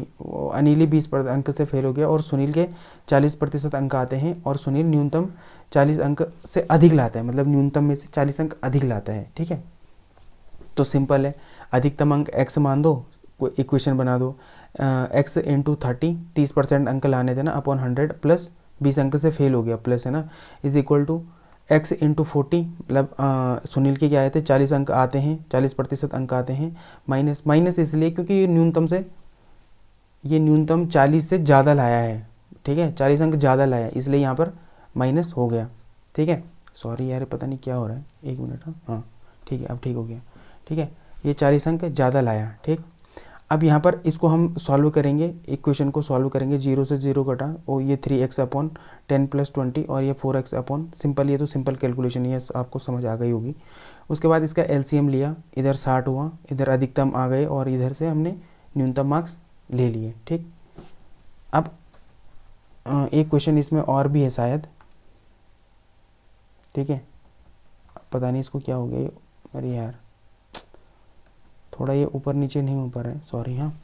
अनिल ही 20 अंक से फेल हो गया और सुनील के 40% अंक आते हैं और सुनील न्यूनतम 40 अंक से अधिक लाता है, मतलब न्यूनतम में से 40 अंक अधिक लाता है, ठीक है। तो सिंपल है, अधिकतम अंक x मान दो, कोई इक्वेशन बना दो, x इंटू 30% अंक लाने थे ना अपॉन 100 प्लस 20 अंक से फेल हो गया, प्लस है ना, is equal to x into 40, मतलब सुनील के क्या आए थे 40 अंक आते हैं, 40% अंक आते हैं, माइनस माइनस इसलिए क्योंकि ये न्यूनतम 40 से ज़्यादा लाया है, ठीक है, 40 अंक ज़्यादा लाया है, इसलिए यहाँ पर माइनस हो गया, ठीक है। सॉरी यार, पता नहीं क्या हो रहा है, 1 मिनट, हाँ ठीक है, अब ठीक हो गया, ठीक है, ये 40 अंक ज़्यादा लाया, ठीक। अब यहाँ पर इसको हम सॉल्व करेंगे, इक्वेशन को सॉल्व करेंगे, 0 से 0 कटा, और ये 3x/10 + 20 और ये 4x/, सिंपल, ये तो सिंपल कैलकुलेशन है, आपको समझ आ गई होगी। उसके बाद इसका एलसीएम लिया, इधर 60 हुआ, इधर अधिकतम आ गए और इधर से हमने न्यूनतम मार्क्स ले लिए, ठीक। अब एक क्वेश्चन इसमें और भी है शायद, ठीक है, पता नहीं इसको क्या हो गया, अरे यार थोड़ा ये ऊपर नीचे नहीं हो पा रहा है, सॉरी, हाँ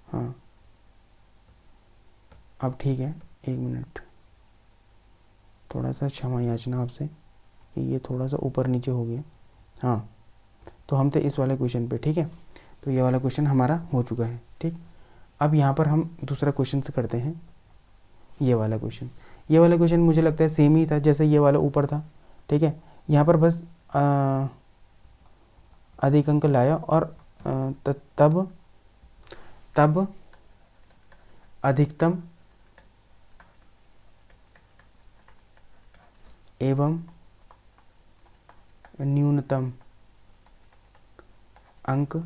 हाँ अब ठीक है, 1 मिनट, थोड़ा सा क्षमा याचना आपसे कि ये थोड़ा सा ऊपर नीचे हो गया। हाँ, तो हम थे इस वाले क्वेश्चन पे, ठीक है। तो ये वाला क्वेश्चन हमारा हो चुका है, ठीक। अब यहाँ पर हम दूसरा क्वेश्चन से करते हैं, ये वाला क्वेश्चन। ये वाला क्वेश्चन मुझे लगता है सेम ही था जैसे ये वाला ऊपर था, ठीक है। यहाँ पर बस अधिक अंक लाया और तब अधिकतम एवं न्यूनतम अंक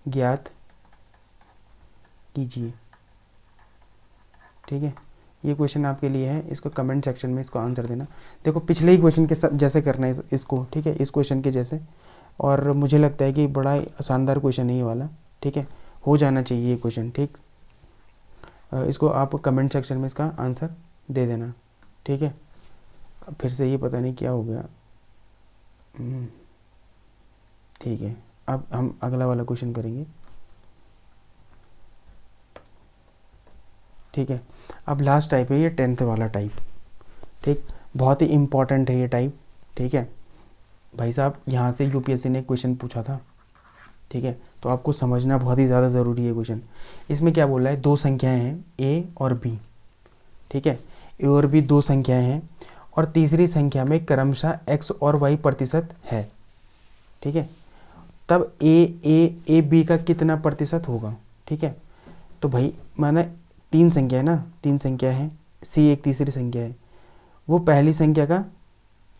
ज्ञात कीजिए, ठीक है। ये क्वेश्चन आपके लिए है, इसको कमेंट सेक्शन में इसको आंसर देना। देखो पिछले ही क्वेश्चन के साथ जैसे करना है इसको, ठीक है, इस क्वेश्चन के जैसे। और मुझे लगता है कि बड़ा शानदार क्वेश्चन है ये वाला, ठीक है, हो जाना चाहिए ये क्वेश्चन, ठीक। इसको आप कमेंट सेक्शन में इसका आंसर दे देना, ठीक है। फिर से ये पता नहीं क्या हो गया, ठीक है। अब हम अगला वाला क्वेश्चन करेंगे, ठीक है। अब लास्ट टाइप है ये 10th वाला टाइप, ठीक। बहुत ही इम्पॉर्टेंट है ये टाइप, ठीक है भाई साहब। यहाँ से यूपीएससी ने क्वेश्चन पूछा था, ठीक है, तो आपको समझना बहुत ही ज़्यादा ज़रूरी है क्वेश्चन। इसमें क्या बोल रहा है, दो संख्याएं हैं ए और बी, ठीक है। ए और बी दो संख्याएं हैं और तीसरी संख्या में क्रमशः एक्स और वाई प्रतिशत है, ठीक है। तब ए बी का कितना प्रतिशत होगा, ठीक है। तो भाई माना तीन संख्या है ना, तीन संख्या है, सी एक तीसरी संख्या है, वो पहली संख्या का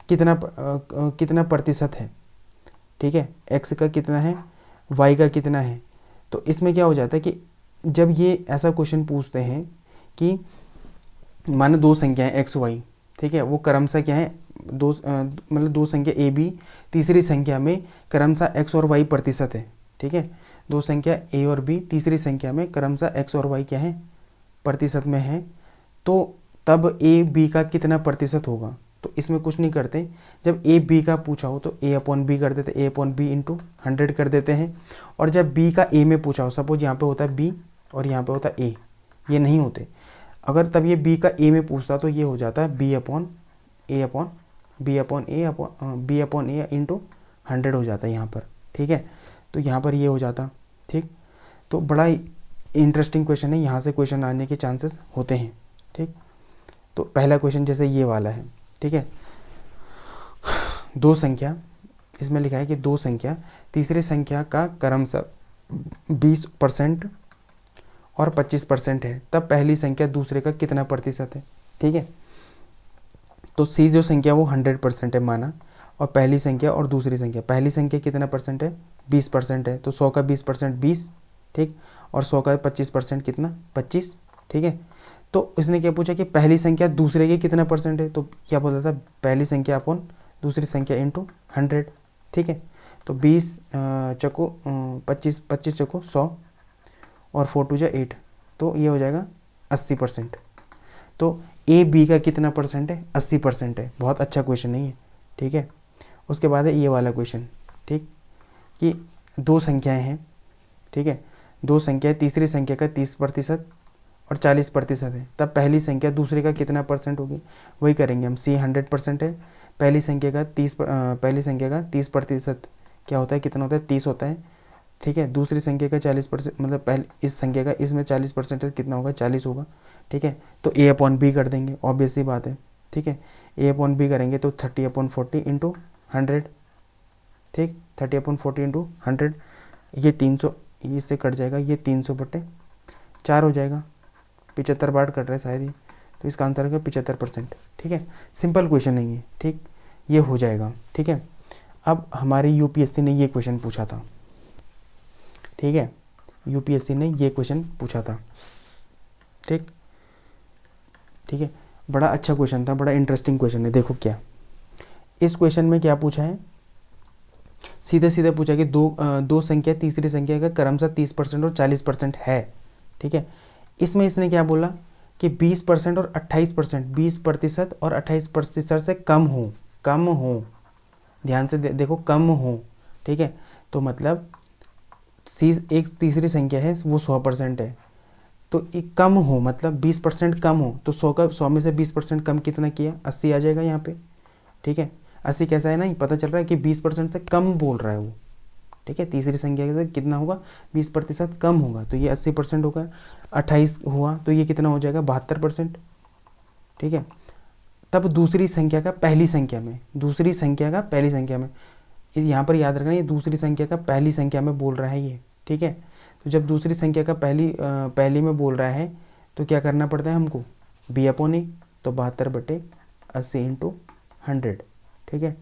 कितना प्रतिशत है, ठीक है। एक्स का कितना है, वाई का कितना है। तो इसमें क्या हो जाता है कि जब ये ऐसा क्वेश्चन पूछते हैं कि मानो दो संख्या है एक्स वाई, ठीक है, वो क्रमशः क्या है, मतलब दो संख्या ए बी, तीसरी संख्या में क्रमशः एक्स और वाई प्रतिशत है, ठीक है। दो संख्या ए और बी, तीसरी संख्या में क्रमशः एक्स और वाई क्या है, प्रतिशत में है। तो तब ए बी का कितना प्रतिशत होगा। तो इसमें कुछ नहीं करते, जब ए बी का पूछा हो तो ए अपॉन बी कर देते, ए अपॉन बी इंटू 100 कर देते हैं। और जब बी का ए में पूछा हो, सपोज यहाँ पे होता है बी और यहाँ पे होता है ए, ये नहीं होते। अगर तब ये बी का ए में पूछता तो ये हो जाता है बी अपॉन ए इंटू 100 हो जाता है यहाँ पर, ठीक है। तो यहाँ पर ये हो जाता, ठीक। तो बड़ा इंटरेस्टिंग क्वेश्चन है, यहाँ से क्वेश्चन आने के चांसेस होते हैं, ठीक। तो पहला क्वेश्चन जैसे ये वाला है, ठीक है। दो संख्या, इसमें लिखा है कि दो संख्या, तीसरी संख्या का क्रमशः 20% और 25% है, तब पहली संख्या दूसरे का कितना प्रतिशत है, ठीक है। तो सी जो संख्या वो 100% है माना, और पहली संख्या और दूसरी संख्या, पहली संख्या कितना परसेंट है, 20% है। तो 100 का 20% 20, ठीक, और 100 का 25% कितना, 25, ठीक है। तो इसने क्या पूछा कि पहली संख्या दूसरे के कितना परसेंट है, तो क्या बोलता था, पहली संख्या अपॉन दूसरी संख्या इंटू 100, ठीक है। तो 20 चको 25 चको 100 और 4 2 जा 8, तो ये हो जाएगा 80%। तो ए बी का कितना परसेंट है, 80% है। बहुत अच्छा क्वेश्चन है ये, ठीक है। उसके बाद है ये वाला क्वेश्चन, ठीक, कि दो संख्याएं हैं, ठीक है, दो संख्या, तीसरी संख्या का 30% और 40% है, तब पहली संख्या दूसरे का कितना परसेंट होगी। वही करेंगे हम, सी 100% है, पहली संख्या का 30% क्या होता है, कितना होता है, 30 होता है, ठीक है। दूसरी संख्या का 40%, मतलब पहले इस संख्या का इसमें 40% कितना होगा, 40 होगा, ठीक है। तो ए अपॉन बी कर देंगे, ऑब्वियस सी बात है, ठीक है। ए अपॉन बी करेंगे तो 30/40 इंटू 100, ठीक, 30/40 इंटू 100, ये 300, इससे कट जाएगा, ये 300/4 हो जाएगा। 75 बार कट रहा है शायद ही, तो इसका आंसर है 75%, ठीक है। सिंपल क्वेश्चन नहीं है, ठीक, ये हो जाएगा, ठीक है। अब हमारी यूपीएससी ने ये क्वेश्चन पूछा था, ठीक है, यूपीएससी ने ये क्वेश्चन पूछा था, ठीक, ठीक है। बड़ा अच्छा क्वेश्चन था, बड़ा इंटरेस्टिंग क्वेश्चन है। देखो क्या इस क्वेश्चन में क्या पूछा है, सीधे सीधे पूछा कि दो संख्या, तीसरी संख्या का क्रमशः 30% और 40% है, ठीक है। इसमें इसने क्या बोला कि 20% और 28%, 20% और 28% से कम हो, ध्यान से देखो, कम हो, ठीक है। तो मतलब सी एक तीसरी संख्या है वो 100% है, तो एक कम हो, मतलब 20% कम हो, तो 100 में से 20% कम कितना किया, 80 आ जाएगा यहाँ पे। ठीक है, 80 कैसा है ना, पता चल रहा है कि 20% से कम बोल रहा है वो। ठीक है, तीसरी संख्या से कितना होगा, 20% कम होगा, तो ये 80% होगा। 28 हुआ तो ये कितना हो जाएगा, 72%। ठीक है, तब दूसरी संख्या का पहली संख्या में, दूसरी संख्या का पहली संख्या में, इस यहाँ पर याद रखना ये दूसरी संख्या का पहली संख्या में बोल रहा है ये। ठीक है, तो जब दूसरी संख्या का पहली में बोल रहा है तो क्या करना पड़ता है हमको, b/a, तो 72/80 × 100। ठीक है,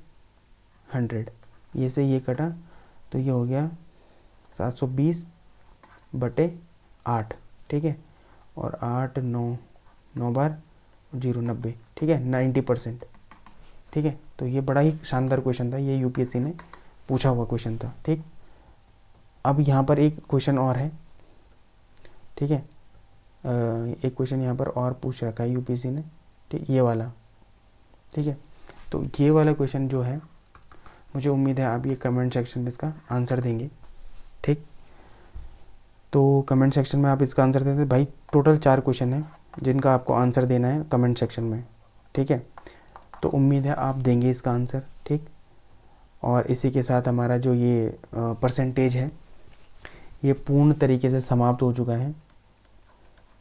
100, ये से ये कटा तो ये हो गया 720/8। ठीक है, और 8 9 9 बार 0 90। ठीक है, 90%। ठीक है, तो ये बड़ा ही शानदार क्वेश्चन था, ये यूपीएससी ने पूछा हुआ क्वेश्चन था। ठीक, अब यहाँ पर एक क्वेश्चन और है। ठीक है, एक क्वेश्चन यहाँ पर और पूछ रखा है यूपीएससी ने, ठीक, ये वाला। ठीक है, तो ये वाला क्वेश्चन जो है, मुझे उम्मीद है आप ये कमेंट सेक्शन में इसका आंसर देंगे। ठीक, तो कमेंट सेक्शन में आप इसका आंसर देते भाई। टोटल 4 क्वेश्चन है जिनका आपको आंसर देना है कमेंट सेक्शन में। ठीक है, तो उम्मीद है आप देंगे इसका आंसर। ठीक, और इसी के साथ हमारा जो ये परसेंटेज है ये पूर्ण तरीके से समाप्त हो चुका है,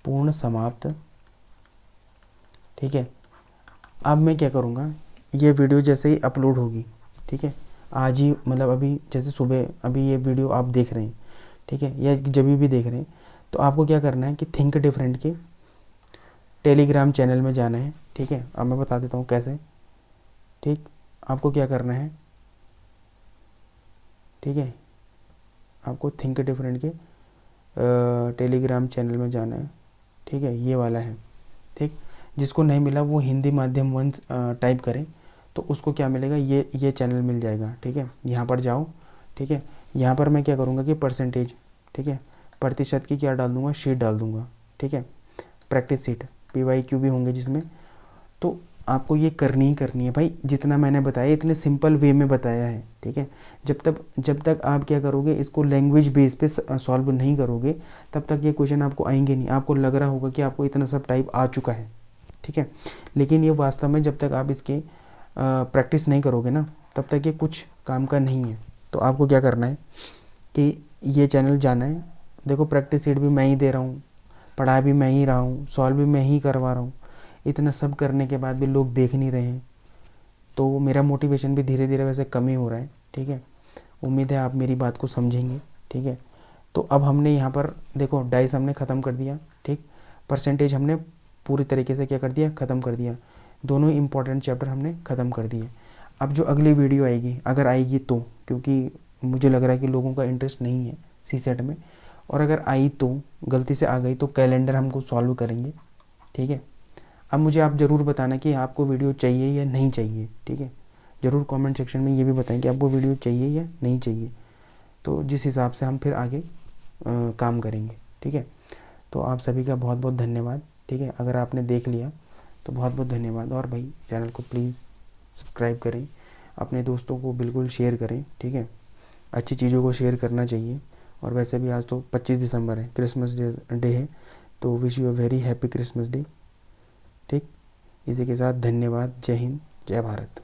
पूर्ण समाप्त। ठीक है, अब मैं क्या करूँगा, ये वीडियो जैसे ही अपलोड होगी, ठीक है, आज ही, मतलब अभी जैसे सुबह अभी ये वीडियो आप देख रहे हैं, ठीक है, या जब भी देख रहे हैं, तो आपको क्या करना है कि थिंक डिफरेंट के टेलीग्राम चैनल में जाना है। ठीक है, अब मैं बता देता हूँ कैसे। ठीक, आपको क्या करना है, ठीक है, आपको थिंक डिफरेंट के टेलीग्राम चैनल में जाना है। ठीक है, ये वाला है। ठीक, जिसको नहीं मिला वो हिंदी माध्यम 1 टाइप करें तो उसको क्या मिलेगा, ये चैनल मिल जाएगा। ठीक है, यहाँ पर जाओ। ठीक है, यहाँ पर मैं क्या करूँगा कि परसेंटेज, ठीक है, प्रतिशत की क्या डाल दूँगा, शीट डाल दूँगा। ठीक है, प्रैक्टिस शीट, PYQ भी होंगे जिसमें, तो आपको ये करनी ही करनी है भाई। जितना मैंने बताया इतने सिंपल वे में बताया है। ठीक है, जब तक आप क्या करोगे, इसको लैंग्वेज बेस पे सॉल्व नहीं करोगे, तब तक ये क्वेश्चन आपको आएंगे नहीं। आपको लग रहा होगा कि आपको इतना सब टाइप आ चुका है। ठीक है, लेकिन ये वास्तव में जब तक आप इसके प्रैक्टिस नहीं करोगे ना, तब तक ये कुछ काम का नहीं है। तो आपको क्या करना है कि ये चैनल जाना है। देखो, प्रैक्टिस शीट भी मैं ही दे रहा हूँ, पढ़ा भी मैं ही रहा हूँ, सॉल्व भी मैं ही करवा रहा हूँ। इतना सब करने के बाद भी लोग देख नहीं रहे हैं, तो मेरा मोटिवेशन भी धीरे धीरे वैसे कम ही हो रहा है। ठीक है, उम्मीद है आप मेरी बात को समझेंगे। ठीक है, तो अब हमने यहाँ पर देखो डाइस हमने ख़त्म कर दिया। ठीक, परसेंटेज हमने पूरी तरीके से क्या कर दिया, ख़त्म कर दिया। दोनों इंपॉर्टेंट चैप्टर हमने ख़त्म कर दिए। अब जो अगली वीडियो आएगी, अगर आएगी तो, क्योंकि मुझे लग रहा है कि लोगों का इंटरेस्ट नहीं है CSET में, और अगर आई तो, गलती से आ गई तो कैलेंडर हमको सॉल्व करेंगे। ठीक है, अब मुझे आप ज़रूर बताना कि आपको वीडियो चाहिए या नहीं चाहिए। ठीक है, ज़रूर कमेंट सेक्शन में ये भी बताएं कि आपको वीडियो चाहिए या नहीं चाहिए, तो जिस हिसाब से हम फिर आगे काम करेंगे। ठीक है, तो आप सभी का बहुत बहुत धन्यवाद। ठीक है, अगर आपने देख लिया तो बहुत बहुत धन्यवाद। और भाई चैनल को प्लीज़ सब्सक्राइब करें, अपने दोस्तों को बिल्कुल शेयर करें। ठीक है, अच्छी चीज़ों को शेयर करना चाहिए। और वैसे भी आज तो 25 दिसंबर है, क्रिसमस डे है, तो wish you a very happy Christmas day. ठीक, इसी के साथ धन्यवाद। जय हिंद, जय भारत।